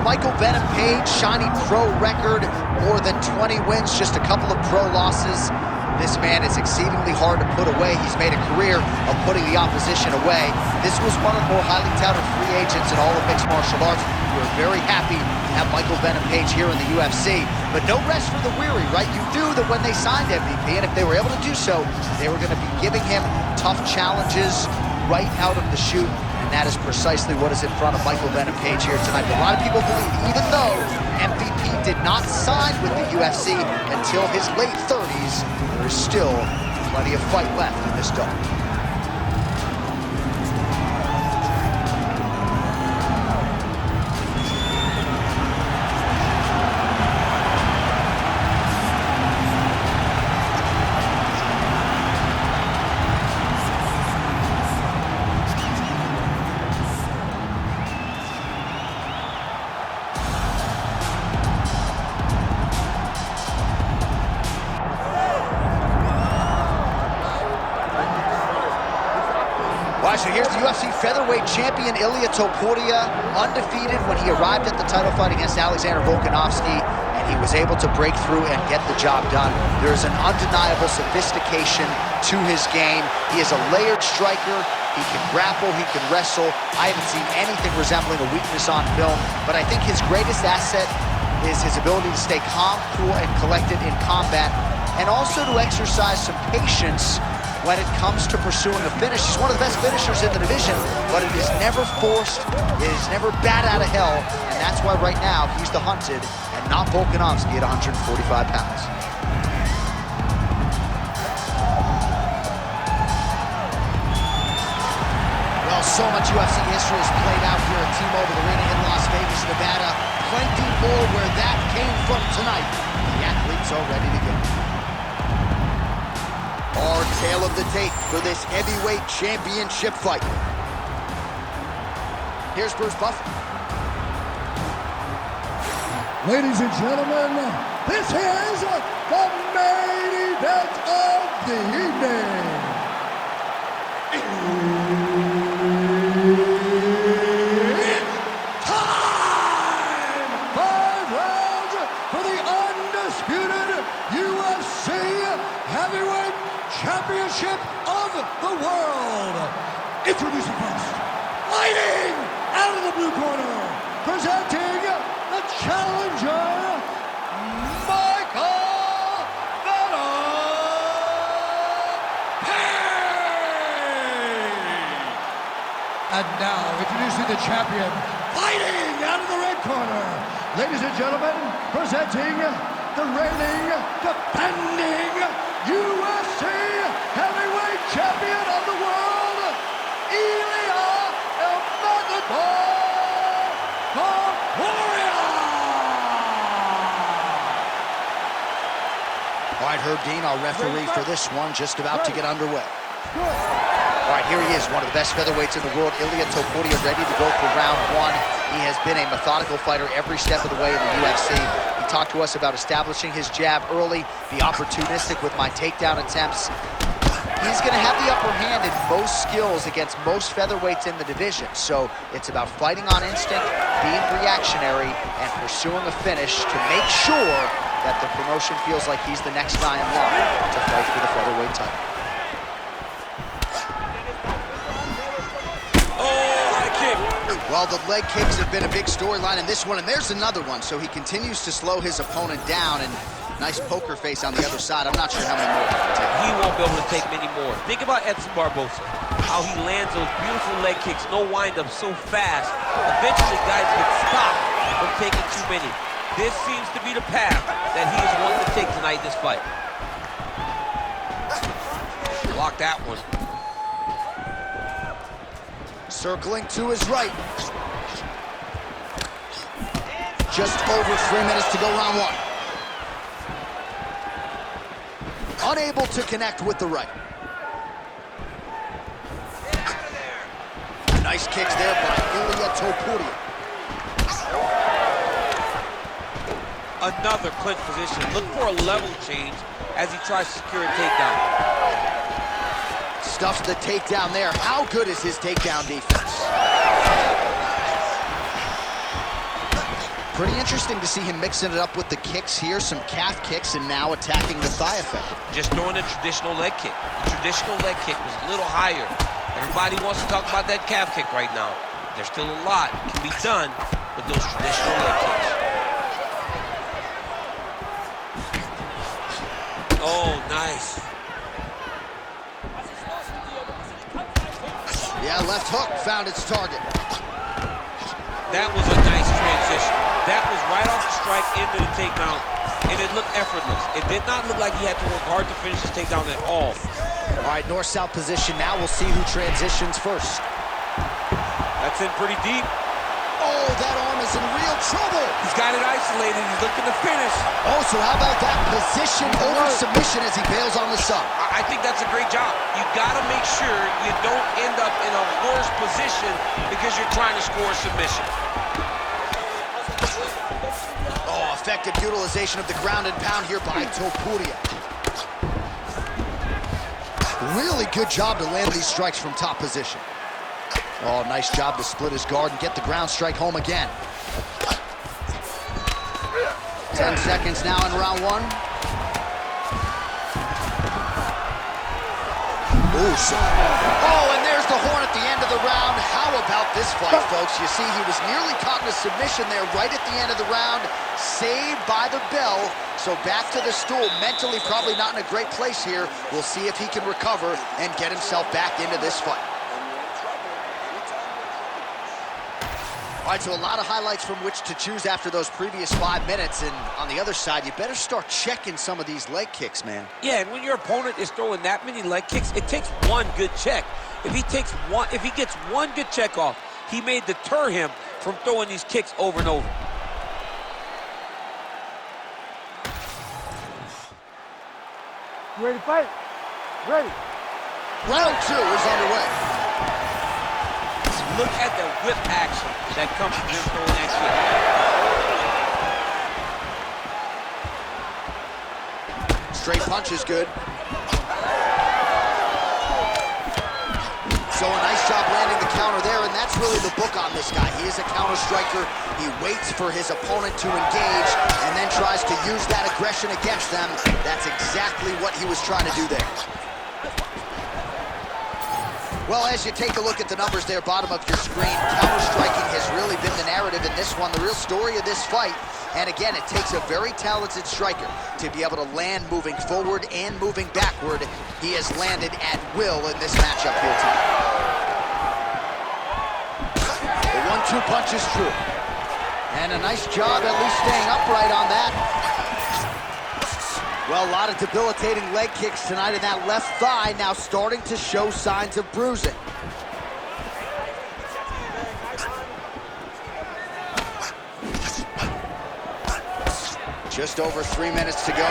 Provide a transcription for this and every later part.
Michael Venom Page, shiny pro record, more than 20 wins, just a couple of pro losses. This man is exceedingly hard to put away. He's made a career of putting the opposition away. This was one of the more highly touted free agents in all of mixed martial arts. We're very happy to have Michael Venom Page here in the UFC, but no rest for the weary, right? You knew that when they signed MVP, and if they were able to do so, they were going to be giving him tough challenges right out of the chute, and that is precisely what is in front of Michael Venom Page here tonight. But a lot of people believe, even though MVP did not sign with the UFC until his late 30s, there is still plenty of fight left in this dog. All right, so here's the UFC featherweight champion, Ilia Topuria, undefeated when he arrived at the title fight against Alexander Volkanovski, and he was able to break through and get the job done. There's an undeniable sophistication to his game. He is a layered striker. He can grapple, he can wrestle. I haven't seen anything resembling a weakness on film, but I think his greatest asset is his ability to stay calm, cool, and collected in combat, and also to exercise some patience when it comes to pursuing a finish. He's one of the best finishers in the division, but it is never forced, it is never bat out of hell, and that's why right now he's the hunted and not Volkanovski at 145 pounds. Well, so much UFC history has played out here at T-Mobile Arena in Las Vegas, Nevada. Plenty more where that came from tonight. The athletes are ready to go. Our tale of the tape for this heavyweight championship fight. Here's Bruce Buffer. Ladies and gentlemen, this is the main event of the evening. It's time! 5 rounds for the undisputed UFC heavyweight championship of the world. Introducing first, fighting out of the blue corner, presenting the challenger, Michael Venom Page. And now, introducing the champion, fighting out of the red corner, ladies and gentlemen, presenting the reigning, defending UFC heavyweight champion of the world, Ilia Topuria. All right, Herb Dean, our referee for this one, just about to get underway. All right, here he is, one of the best featherweights in the world, Ilia Topuria, ready to go for round one. He has been a methodical fighter every step of the way in the UFC. He talked to us about establishing his jab early, be opportunistic with my takedown attempts. He's going to have the upper hand in most skills against most featherweights in the division. So it's about fighting on instinct, being reactionary, and pursuing a finish to make sure that the promotion feels like he's the next guy in line to fight for the featherweight title. Well, the leg kicks have been a big storyline in this one, and there's another one. So he continues to slow his opponent down, and nice poker face on the other side. I'm not sure how many more he can take. He won't be able to take many more. Think about Edson Barboza, how he lands those beautiful leg kicks, no wind-up, so fast. Eventually, guys get stopped from taking too many. This seems to be the path that he is wanting to take tonight in this fight. Block that one. Circling to his right. Just over 3 minutes to go round one. Unable to connect with the right. Nice kicks there by Ilia Topuria. Another clinch position. Look for a level change as he tries to secure a takedown. Stuffs the takedown there. How good is his takedown defense? Pretty interesting to see him mixing it up with the kicks here, some calf kicks, and now attacking the thigh effective. Just throwing a traditional leg kick. The traditional leg kick was a little higher. Everybody wants to talk about that calf kick right now. There's still a lot can be done with those traditional leg kicks. Oh, nice. Yeah, left hook found its target. That was a nice transition. That was right off the strike into the takedown, and it looked effortless. It did not look like he had to work hard to finish his takedown at all. All right, north-south position. Now we'll see who transitions first. That's in pretty deep. Oh, that arm is in real trouble. He's got it isolated. He's looking to finish. Oh, so how about that position over submission as he bails on the sub? I think that's a great job. You got to make sure you don't end up in a worse position because you're trying to score a submission. Oh, effective utilization of the ground and pound here by Topuria. Really good job to land these strikes from top position. Oh, nice job to split his guard and get the ground strike home again. 10 seconds now in round one. Ooh, oh, and there's the horn at the end of the round. How about this fight, folks? You see, he was nearly caught in a submission there right at the end of the round. Saved by the bell. So back to the stool. Mentally probably not in a great place here. We'll see if he can recover and get himself back into this fight. All right, so a lot of highlights from which to choose after those previous 5 minutes. And on the other side, you better start checking some of these leg kicks, man. Yeah, and when your opponent is throwing that many leg kicks, it takes one good check. If he gets one good check off, he may deter him from throwing these kicks over and over. You ready to fight? Ready. Round two is underway. Look at the whip action that comes from him throwing that kick. Straight punch is good. So a nice job landing the counter there, and that's really the book on this guy. He is a counter striker. He waits for his opponent to engage and then tries to use that aggression against them. That's exactly what he was trying to do there. Well, as you take a look at the numbers there, bottom of your screen, counter-striking has really been the narrative in this one, the real story of this fight. And again, it takes a very talented striker to be able to land moving forward and moving backward. He has landed at will in this matchup here tonight. The 1-2 punch is true. And a nice job at least staying upright on that. Well, a lot of debilitating leg kicks tonight in that left thigh, now starting to show signs of bruising. Just over 3 minutes to go.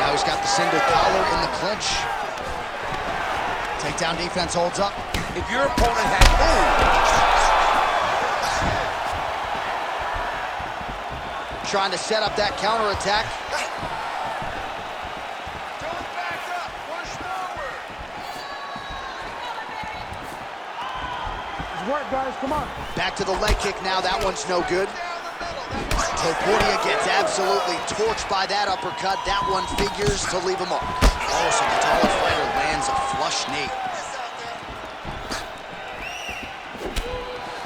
Now he's got the single collar in the clinch. Takedown defense holds up. If your opponent has... Trying to set up that counterattack. Good work, guys. Come on. Back to the leg kick now. That one's no good. Topuria gets absolutely torched by that uppercut. That one figures to leave a mark. Oh, so the taller fighter lands a flush knee.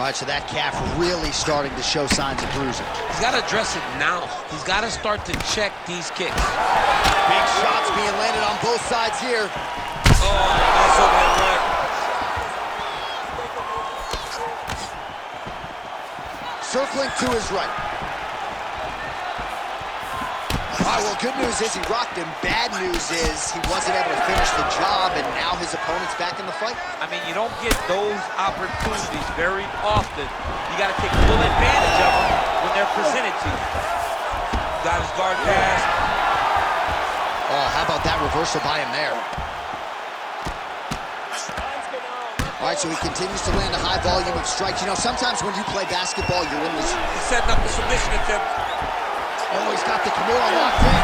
All right, so that calf really starting to show signs of bruising. He's got to address it now. He's got to start to check these kicks. Big shots being landed on both sides here. Oh, nice overhead right. Circling to his right. All right, well, good news is he rocked him. Bad news is he wasn't able to finish the job, and now his opponent's back in the fight. I mean, you don't get those opportunities very often. You got to take full advantage of them when they're presented to you. Got his guard passed. Oh, how about that reversal by him there? All right, so he continues to land a high volume of strikes. You know, sometimes when you play basketball, you're in this... He's setting up the submission attempt. Oh, he's got the Kimura locked in.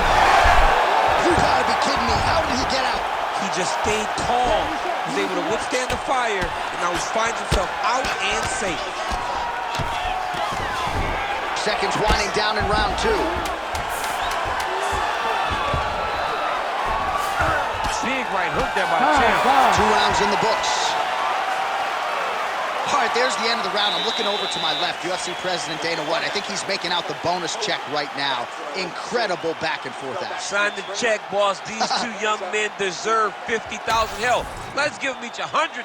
You gotta be kidding me. How did he get out? He just stayed calm. He was able to withstand the fire, and now he finds himself out and safe. seconds winding down in round 2. Big right hook there by the champ. 2 rounds in the books. All right, there's the end of the round. I'm looking over to my left, UFC President Dana White. I think he's making out the bonus check right now. Incredible back and forth action. Sign the check, boss. These 2 young men deserve 50,000. Hell, let's give them each 100,000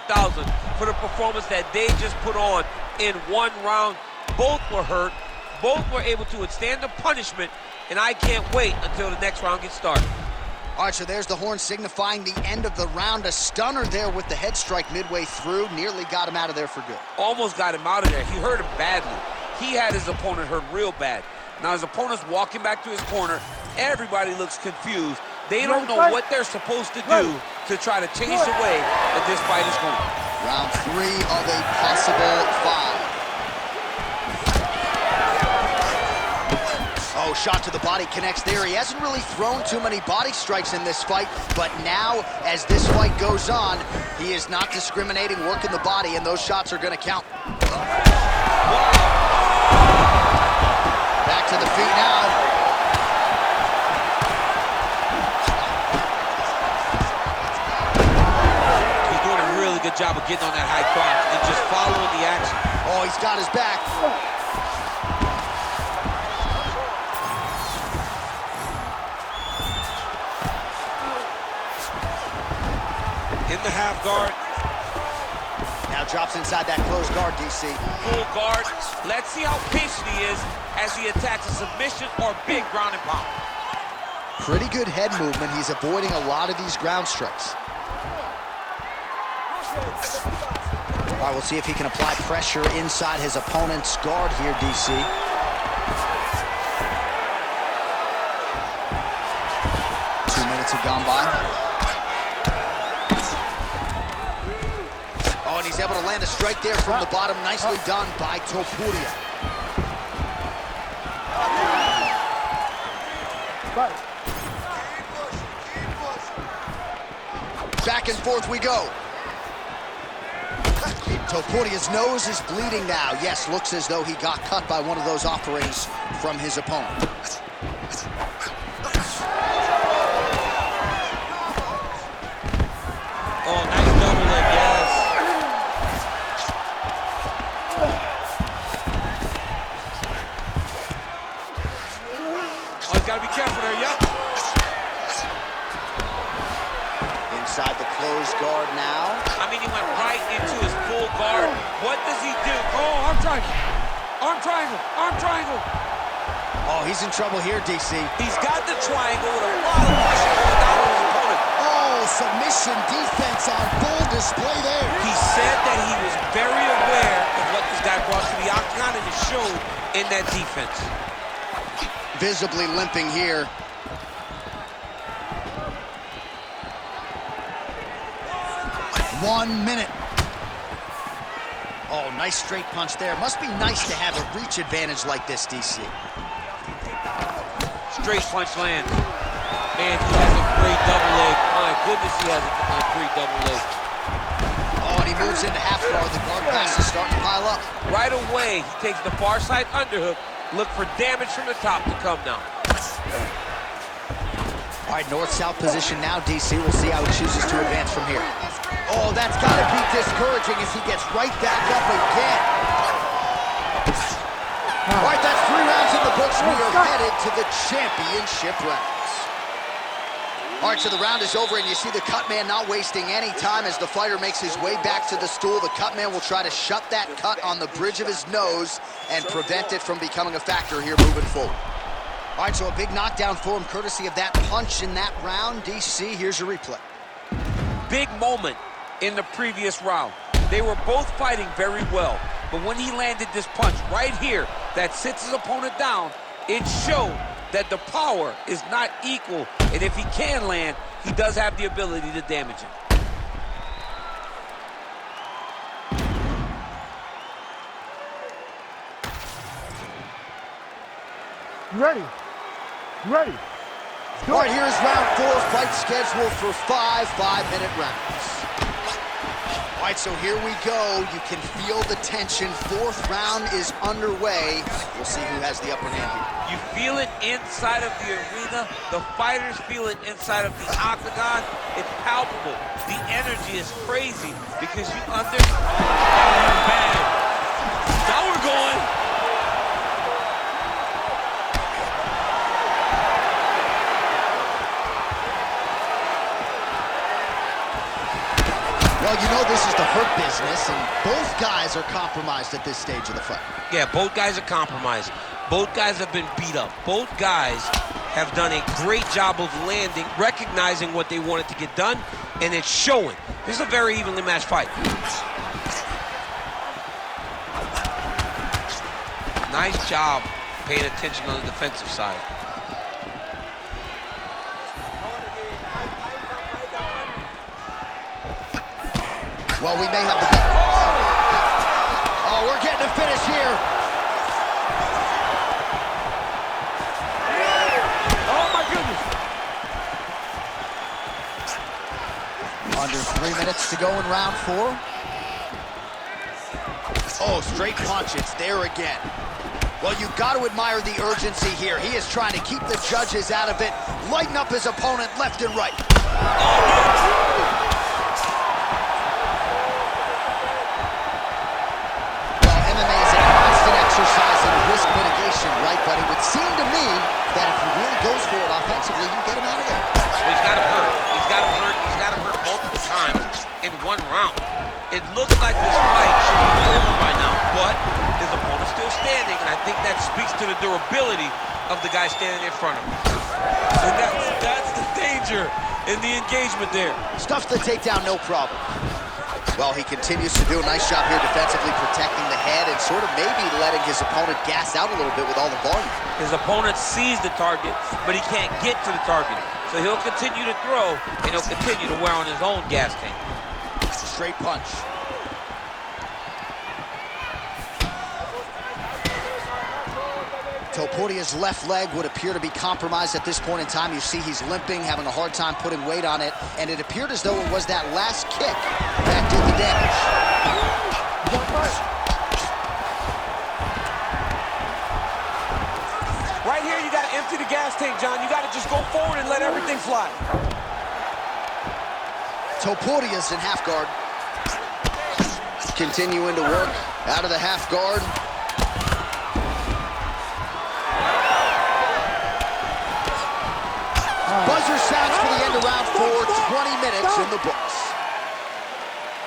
for the performance that they just put on in 1 round. Both were hurt. Both were able to withstand the punishment, and I can't wait until the next round gets started. All right, so there's the horn signifying the end of the round. A stunner there with the head strike midway through. Nearly got him out of there for good. Almost got him out of there. He hurt him badly. He had his opponent hurt real bad. Now his opponent's walking back to his corner. Everybody looks confused. They don't know what they're supposed to do to try to change the way that this fight is going. Round 3 of a possible 5. Oh, shot to the body connects there. He hasn't really thrown too many body strikes in this fight, but now, as this fight goes on, he is not discriminating, working the body, and those shots are going to count. Back to the feet now. He's doing a really good job of getting on that high crotch and just following the action. Oh, he's got his back. In the half guard. Now drops inside that closed guard, DC. Full guard. Let's see how patient he is as he attacks a submission or big ground and pound. Pretty good head movement. He's avoiding a lot of these ground strikes. All right, we'll see if he can apply pressure inside his opponent's guard here, DC. Two minutes have gone by. Oh, and he's able to land a strike there from the bottom. Nicely done by Topuria. Back and forth we go. Topuria's nose is bleeding now. Yes, looks as though he got cut by one of those offerings from his opponent. Oh, nice double leg, yes. Oh, he's got to be careful there, yep. Inside the closed guard now. I mean, he went right into his full guard. What does he do? Oh, arm triangle. Arm triangle. Arm triangle. Oh, he's in trouble here, DC. He's got the triangle with a lot of pressure going down on his opponent. Oh, submission defense on full display there. He said that he was very aware of what this guy brought to the octagon, and it showed in that defense. Visibly limping here. One minute. Oh, nice straight punch there. Must be nice to have a reach advantage like this, DC. Straight punch lands. Man, he has a great double leg. My goodness, he has a great double leg. Oh, and he moves into half guard. The guard pass is starting to pile up. Right away, he takes the far side underhook. Look for damage from the top to come now. All right, north-south position now, DC. We'll see how he chooses to advance from here. Oh, that's got to be discouraging as he gets right back up again. All right, that's 3 rounds in the books. We are headed to the championship rounds. All right, so the round is over, and you see the cut man not wasting any time as the fighter makes his way back to the stool. The cut man will try to shut that cut on the bridge of his nose and prevent it from becoming a factor here moving forward. All right, so a big knockdown for him, courtesy of that punch in that round. DC, here's your replay. Big moment in the previous round. They were both fighting very well, but when he landed this punch right here that sits his opponent down, it showed that the power is not equal, and if he can land, he does have the ability to damage him. You ready? You ready? All right, here's round 4, fight scheduled for 5 5-minute rounds. All right, so here we go. You can feel the tension. Fourth round is underway. We'll see who has the upper hand here. You feel it inside of the arena. The fighters feel it inside of the octagon. It's palpable. The energy is crazy because you bang. Now we're going. Well, you know this is the hurt business, and both guys are compromised at this stage of the fight. Yeah, both guys are compromised. Both guys have been beat up. Both guys have done a great job of landing, recognizing what they wanted to get done, and it's showing. This is a very evenly matched fight. Nice job paying attention on the defensive side. Well, we may have the... Oh, we're getting a finish here. Oh, my goodness. Under 3 minutes to go in round 4. Oh, straight punch. It's there again. Well, you've got to admire the urgency here. He is trying to keep the judges out of it, lighten up his opponent left and right. Exercise in risk mitigation, right? But it would seem to me that if he really goes for it offensively, you get him out of there. Well, he's got him hurt. He's got him hurt. He's got him hurt multiple times in one round. It looks like this fight should be over by now, but his opponent's still standing, and I think that speaks to the durability of the guy standing in front of him. And that's the danger in the engagement there. Stuffs the takedown, no problem. Well, he continues to do a nice job here defensively, protecting the head and sort of maybe letting his opponent gas out a little bit with all the volume. His opponent sees the target, but he can't get to the target. So he'll continue to throw, and he'll continue to wear on his own gas tank. Straight punch. Topuria's left leg would appear to be compromised at this point in time. You see he's limping, having a hard time putting weight on it, and it appeared as though it was that last kick that did the damage. Right here, you got to empty the gas tank, John. You got to just go forward and let everything fly. Topuria's in half guard. Continuing to work out of the half guard. Buzzer sounds for the end of round 4, 20 minutes in the books.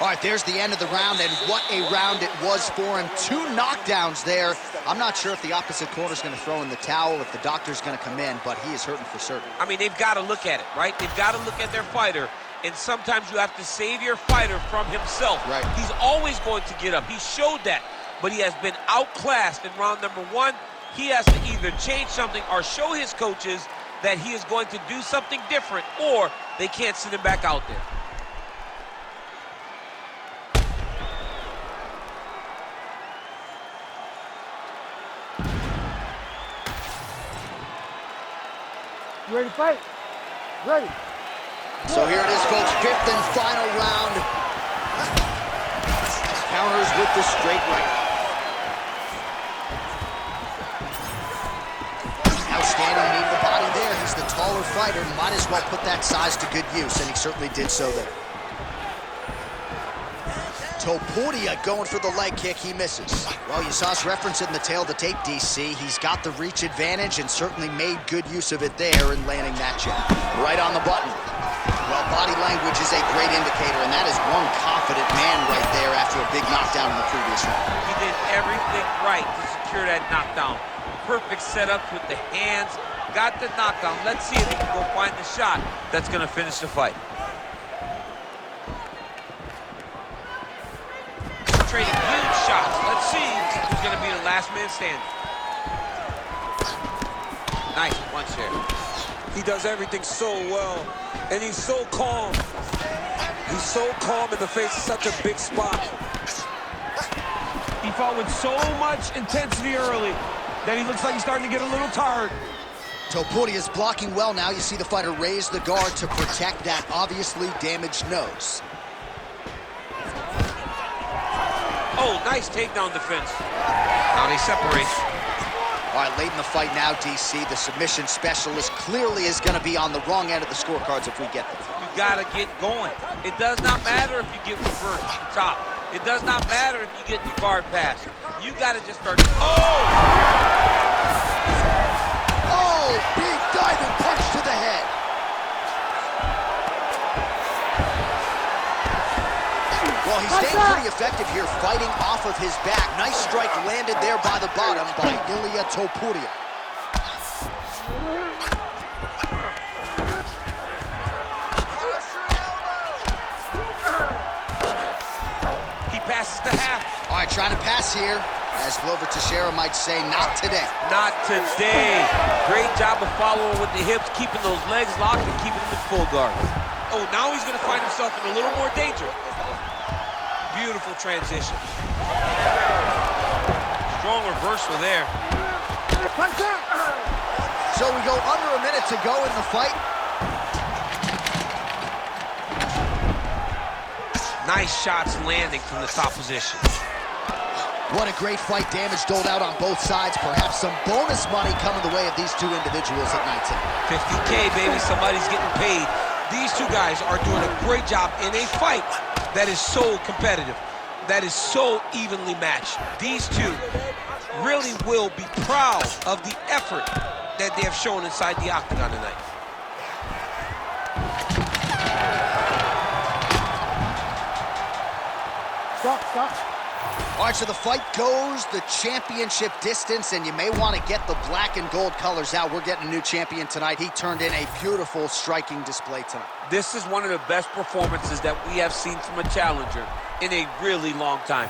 All right, there's the end of the round, and what a round it was for him. 2 knockdowns there. I'm not sure if the opposite corner's going to throw in the towel, if the doctor's going to come in, but he is hurting for certain. I mean, they've got to look at it, right? They've got to look at their fighter, and sometimes you have to save your fighter from himself. Right. He's always going to get up. He showed that, but he has been outclassed in round number 1. He has to either change something or show his coaches that he is going to do something different, or they can't send him back out there. You ready to fight? Ready. So here it is, folks, 5th and final round. Counters with the straight right. Outstanding knee to the body there. He's the taller fighter. Might as well put that size to good use, and he certainly did so there. Topuria going for the leg kick. He misses. Well, you saw us referencing the tail of the tape, DC. He's got the reach advantage and certainly made good use of it there in landing that jab. Right on the button. Well, body language is a great indicator, and that is one confident man right there after a big knockdown in the previous round. He did everything right to secure that knockdown. Perfect setup with the hands, got the knockdown. Let's see if he can go find the shot that's going to finish the fight. Trading huge shots. Let's see who's going to be the last man standing. Nice punch there. He does everything so well, and he's so calm. He's so calm in the face of such a big spot. He fought with so much intensity early that he looks like he's starting to get a little tired. Topuria's blocking well now. You see the fighter raise the guard to protect that obviously damaged nose. Oh, nice takedown defense. Now they separate. All right, late in the fight now, DC. The submission specialist clearly is going to be on the wrong end of the scorecards if we get them. You gotta get going. It does not matter if you get reversed at the top. It does not matter if you get the guard pass. You gotta just start. Oh, big diving punch to the head. Well, he's staying pretty effective here, fighting off of his back. Nice strike landed there by the bottom by Ilia Topuria. He passes the half. All right, trying to pass here. As Glover Teixeira might say, not today. Not today. Great job of following with the hips, keeping those legs locked and keeping them in full guard. Oh, now he's gonna find himself in a little more danger. Beautiful transition. Strong reversal there. So we go under a minute to go in the fight. Nice shots landing from the top position. What a great fight. Damage doled out on both sides. Perhaps some bonus money coming the way of these two individuals at night tonight. 50K, baby. Somebody's getting paid. These two guys are doing a great job in a fight that is so competitive, that is so evenly matched. These two really will be proud of the effort that they have shown inside the octagon tonight. Stop. All right, so the fight goes the championship distance, and you may want to get the black and gold colors out. We're getting a new champion tonight. He turned in a beautiful striking display tonight. This is one of the best performances that we have seen from a challenger in a really long time.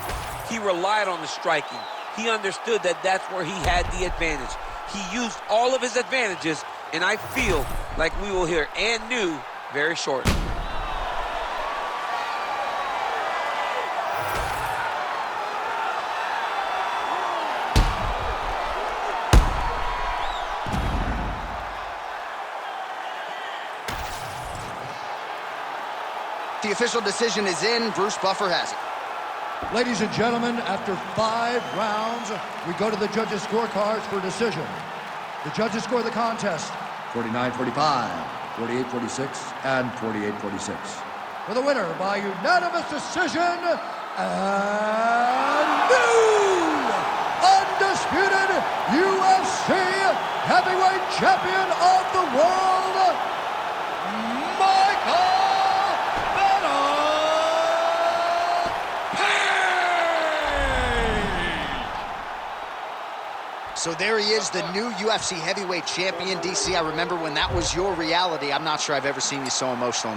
He relied on the striking. He understood that that's where he had the advantage. He used all of his advantages, and I feel like we will hear and new very shortly. The official decision is in. Bruce Buffer has it. Ladies and gentlemen, after 5 rounds, we go to the judges' scorecards for decision. The judges score the contest 49-45, 48-46, and 48-46. For the winner by unanimous decision, and new undisputed UFC heavyweight champion of the world, So there he is, the new UFC heavyweight champion. DC, I remember when that was your reality. I'm not sure I've ever seen you so emotional.